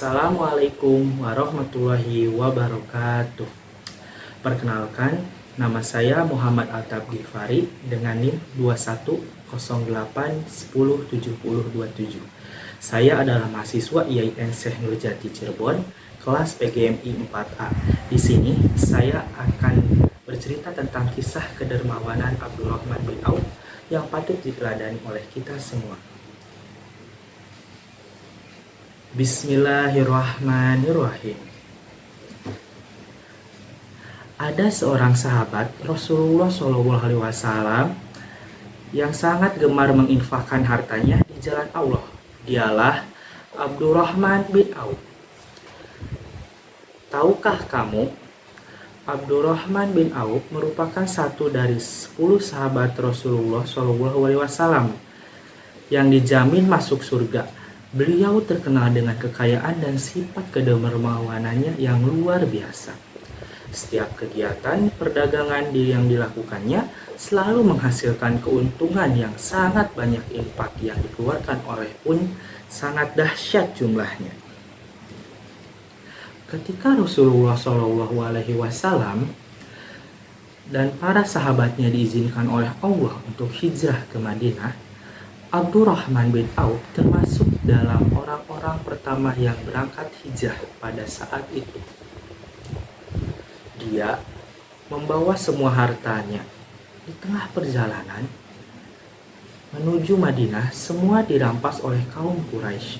Assalamualaikum warahmatullahi wabarakatuh. Perkenalkan, nama saya Muhammad Altab Ghifari dengan NIM 2108107027. Saya adalah mahasiswa IAIN Syekh Nurjati Cirebon, kelas PGMI 4A. Di sini saya akan bercerita tentang kisah kedermawanan Abdurrahman bin Auf yang patut diteladani oleh kita semua. Bismillahirrahmanirrahim. Ada seorang sahabat Rasulullah SAW yang sangat gemar menginfakkan hartanya di jalan Allah. Dialah Abdurrahman bin Auf. Tahukah kamu, Abdurrahman bin Auf merupakan satu dari 10 sahabat Rasulullah SAW yang dijamin masuk surga. Beliau terkenal dengan kekayaan dan sifat kedermawanannya yang luar biasa. Setiap kegiatan perdagangan yang dilakukannya selalu menghasilkan keuntungan yang sangat banyak. Infak yang dikeluarkan oleh pun sangat dahsyat jumlahnya. Ketika Rasulullah SAW dan para sahabatnya diizinkan oleh Allah untuk hijrah ke Madinah, Abdurrahman bin Auf termasuk dalam orang-orang pertama yang berangkat hijrah pada saat itu. Dia membawa semua hartanya. Di tengah perjalanan menuju Madinah, semua dirampas oleh kaum Quraisy.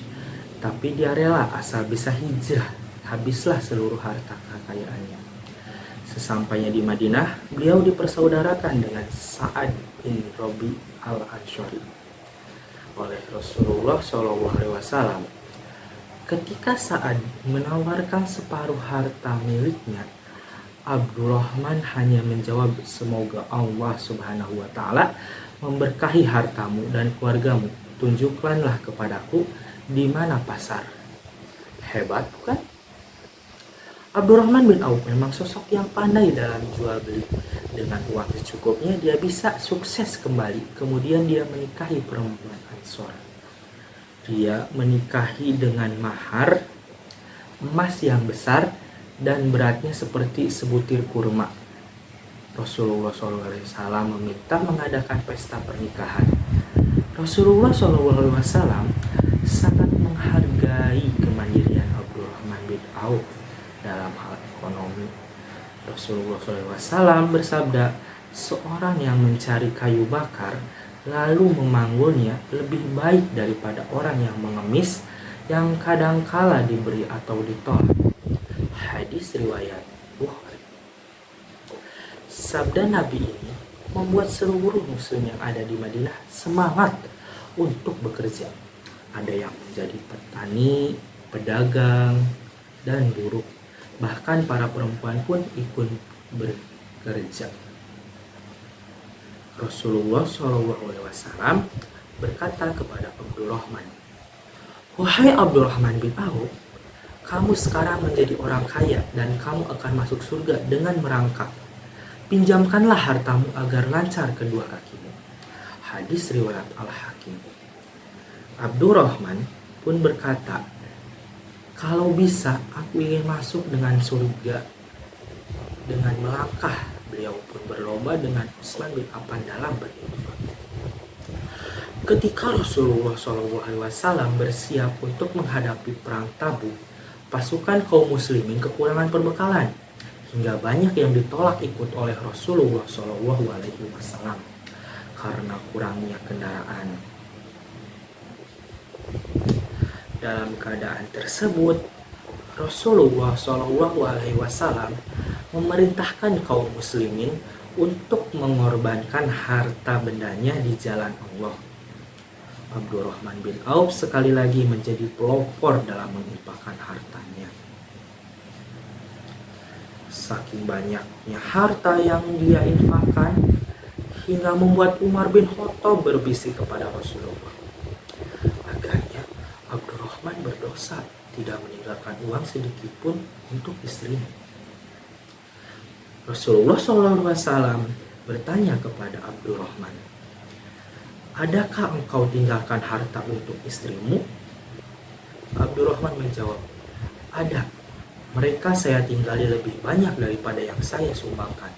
Tapi dia rela asal bisa hijrah. Habislah seluruh harta kekayaannya. Sesampainya di Madinah, beliau dipersaudarakan dengan Sa'ad bin Rabi al-Ansyari oleh Rasulullah SAW. Ketika Sa'ad menawarkan separuh harta miliknya, Abdurrahman hanya menjawab, "Semoga Allah Subhanahu wa Ta'ala memberkahi hartamu dan keluargamu. Tunjukkanlah kepadaku di mana pasar." Hebat, bukan? Abdurrahman bin Auf memang sosok yang pandai dalam jual beli. Dengan uang secukupnya dia bisa sukses kembali. Kemudian dia menikahi perempuan Ansor. Dia menikahi dengan mahar emas yang besar dan beratnya seperti sebutir kurma. Rasulullah SAW meminta mengadakan pesta pernikahan. Rasulullah SAW sangat menghargai kemandirian Abdurrahman bin Auf dalam hal ekonomi. Rasulullah SAW bersabda, "Seorang yang mencari kayu bakar lalu memanggulnya lebih baik daripada orang yang mengemis yang kadangkala diberi atau ditolak." Hadis riwayat Bukhari. Sabda Nabi ini membuat seluruh muslim yang ada di Madinah semangat untuk bekerja. Ada yang menjadi petani, pedagang, dan buruh. Bahkan para perempuan pun ikut bekerja. Rasulullah SAW berkata kepada Abdurrahman, "Wahai Abdurrahman bin Auf, kamu sekarang menjadi orang kaya dan kamu akan masuk surga dengan merangkak. Pinjamkanlah hartamu agar lancar kedua kakimu." Hadis riwayat Al-Hakim. Abdurrahman pun berkata, "Kalau bisa, aku ingin masuk dengan surga dengan melangkah." Beliau pun berlomba dengan Utsman bin Affan dalam berinfak. Ketika Rasulullah SAW bersiap untuk menghadapi perang Tabuk, pasukan kaum muslimin kekurangan perbekalan, hingga banyak yang ditolak ikut oleh Rasulullah SAW karena kurangnya kendaraan. Dalam keadaan tersebut, Rasulullah SAW memerintahkan kaum muslimin untuk mengorbankan harta bendanya di jalan Allah. Abdurrahman bin Auf sekali lagi menjadi pelopor dalam menginfakkan hartanya. Saking banyaknya harta yang dia infakkan hingga membuat Umar bin Khattab berbisik kepada Rasulullah. Agaknya Abdurrahman berdosa tidak meninggalkan uang sedikit pun untuk istrinya. Rasulullah SAW bertanya kepada Abdurrahman, "Adakah engkau tinggalkan harta untuk istrimu?" Abdurrahman menjawab, Ada. Mereka saya tinggali lebih banyak daripada yang saya sumbangkan.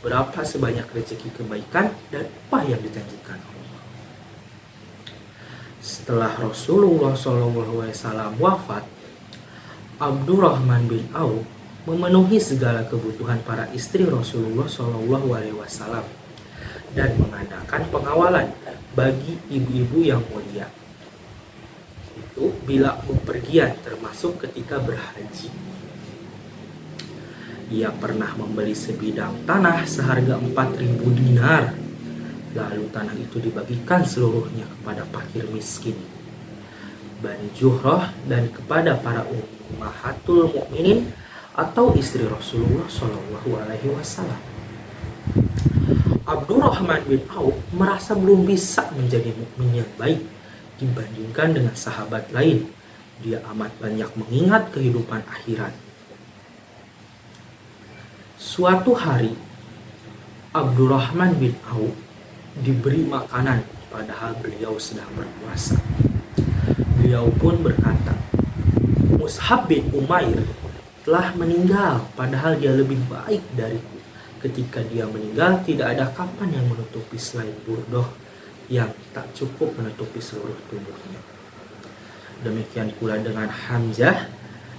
Berapa sebanyak rezeki kebaikan dan upah yang dijanjikan Allah. Setelah Rasulullah SAW wafat, Abdurrahman bin Auf memenuhi segala kebutuhan para istri Rasulullah SAW dan mengadakan pengawalan bagi ibu-ibu yang mulia. Itu bila bepergian, termasuk ketika berhaji. Ia pernah membeli sebidang tanah seharga 4.000 dinar. Lalu tanah itu dibagikan seluruhnya kepada fakir miskin, Bani Juhrah, dan kepada para ummahatul mukminin atau istri Rasulullah SAW. Abdurrahman bin Auf merasa belum bisa menjadi mukmin yang baik dibandingkan dengan sahabat lain. Dia amat banyak mengingat kehidupan akhirat. Suatu hari, Abdurrahman bin Auf diberi makanan padahal beliau sedang berpuasa. Beliau pun berkata, Mus'ab bin Umair telah meninggal padahal dia lebih baik dariku. Ketika dia meninggal, tidak ada kapan yang menutupi selain burdoh yang tak cukup menutupi seluruh tubuhnya. Demikian pula dengan Hamzah,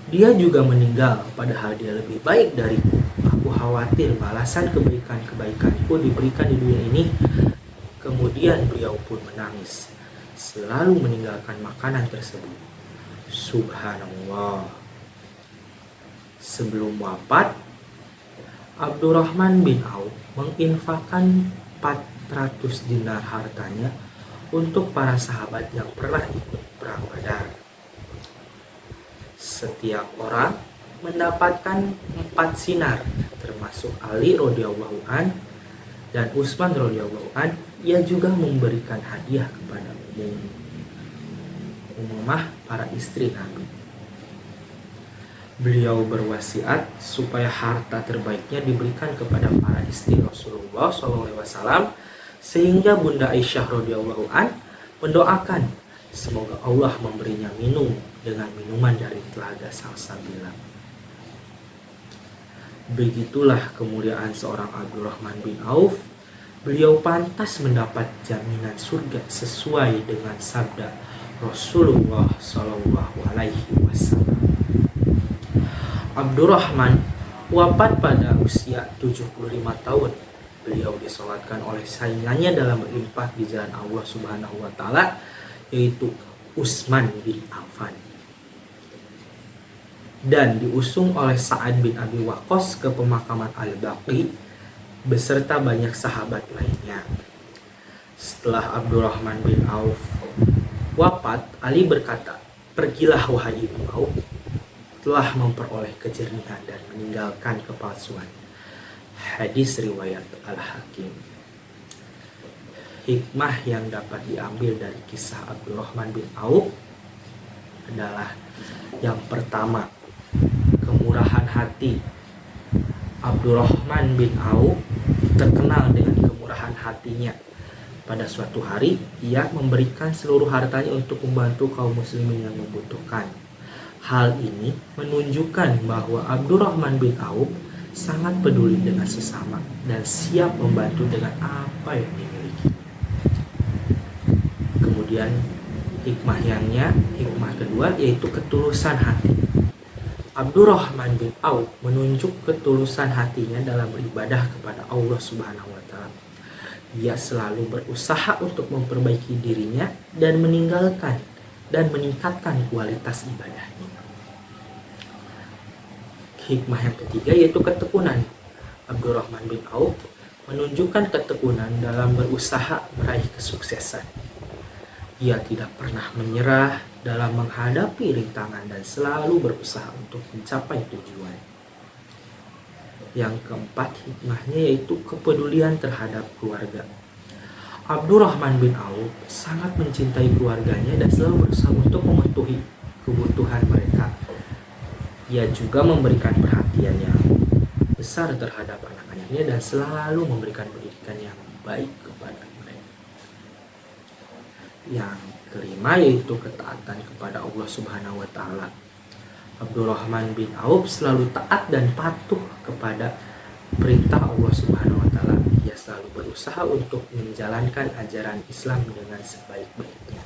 dia juga meninggal padahal dia lebih baik dariku. Aku khawatir balasan kebaikan-kebaikanku diberikan di dunia ini. Kemudian beliau pun menangis, selalu meninggalkan makanan tersebut. Subhanallah. Sebelum wafat, Abdurrahman bin Auf menginfakkan 400 dinar hartanya untuk para sahabat yang pernah ikut perang Badar. Setiap orang mendapatkan 4 sinar, termasuk Ali radhiyallahu an dan Utsman radhiyallahu an. Ia juga memberikan hadiah kepada Ummah, para istri Nabi. Beliau berwasiat supaya harta terbaiknya diberikan kepada para istri Rasulullah SAW, sehingga Bunda Aisyah radhiyallahu an mendoakan semoga Allah memberinya minum dengan minuman dari telaga Salsabilah. Begitulah kemuliaan seorang Abdurrahman bin Auf. Beliau pantas mendapat jaminan surga sesuai dengan sabda Rasulullah SAW. Abdurrahman wafat pada usia 75 tahun. Beliau disolatkan oleh saingannya dalam berinfak di jalan Allah Subhanahu wa taala, yaitu Utsman bin Affan, dan diusung oleh Sa'ad bin Abi Waqqas ke pemakaman Al-Baqi beserta banyak sahabat lainnya. Setelah Abdurrahman bin Auf wafat, Ali berkata, "Pergilah wahai Ibnu Auf, telah memperoleh kejernihan dan meninggalkan kepalsuan." Hadis riwayat Al-Hakim. Hikmah yang dapat diambil dari kisah Abdurrahman bin Auf adalah yang pertama, kemurahan hati. Abdurrahman bin Auf terkenal dengan kemurahan hatinya. Pada suatu hari, ia memberikan seluruh hartanya untuk membantu kaum muslimin yang membutuhkan. Hal ini menunjukkan bahwa Abdurrahman bin Auf sangat peduli dengan sesama dan siap membantu dengan apa yang dimiliki. Kemudian hikmah kedua yaitu ketulusan hati. Abdurrahman bin Auf menunjuk ketulusan hatinya dalam beribadah kepada Allah Subhanahu wa taala. Ia selalu berusaha untuk memperbaiki dirinya dan meningkatkan kualitas ibadahnya. Hikmah yang ketiga yaitu ketekunan. Abdurrahman bin Auf menunjukkan ketekunan dalam berusaha meraih kesuksesan. Ia tidak pernah menyerah dalam menghadapi rintangan dan selalu berusaha untuk mencapai tujuan. Yang keempat hikmahnya yaitu kepedulian terhadap keluarga. Abdurrahman bin Auf sangat mencintai keluarganya dan selalu berusaha untuk memenuhi kebutuhan mereka. Ia juga memberikan perhatian yang besar terhadap anak-anaknya dan selalu memberikan pendidikan yang baik kepada mereka. Yang kelima yaitu ketaatan kepada Allah Subhanahu wa taala. Abdurrahman bin Auf selalu taat dan patuh kepada perintah Allah Subhanahu wa taala. Ia selalu berusaha untuk menjalankan ajaran Islam dengan sebaik-baiknya.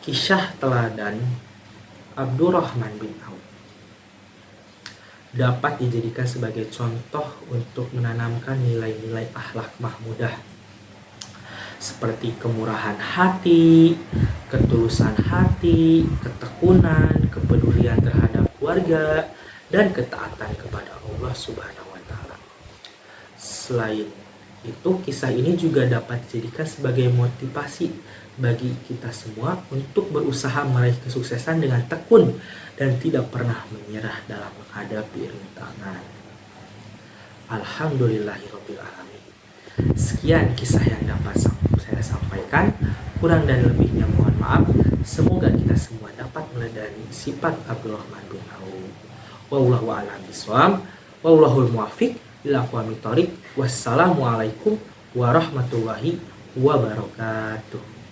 Kisah teladan Abdurrahman bin Auf dapat dijadikan sebagai contoh untuk menanamkan nilai-nilai akhlak mahmudah seperti kemurahan hati, ketulusan hati, ketekunan, kepedulian terhadap keluarga, dan ketaatan kepada Allah Subhanahu wa taala. Selain itu, kisah ini juga dapat dijadikan sebagai motivasi bagi kita semua untuk berusaha meraih kesuksesan dengan tekun dan tidak pernah menyerah dalam menghadapi rintangan. Alhamdulillahirabbil alamin. Sekian kisah yang dapat saya sampaikan. Kurang dan lebihnya mohon maaf. Semoga kita semua dapat meneladani sifat Abdurrahman bin Auf. Wallahu a'lam bishawab. Wallahul muwaffiq ila aqwamit thoriq. Wassalamualaikum warahmatullahi wabarakatuh.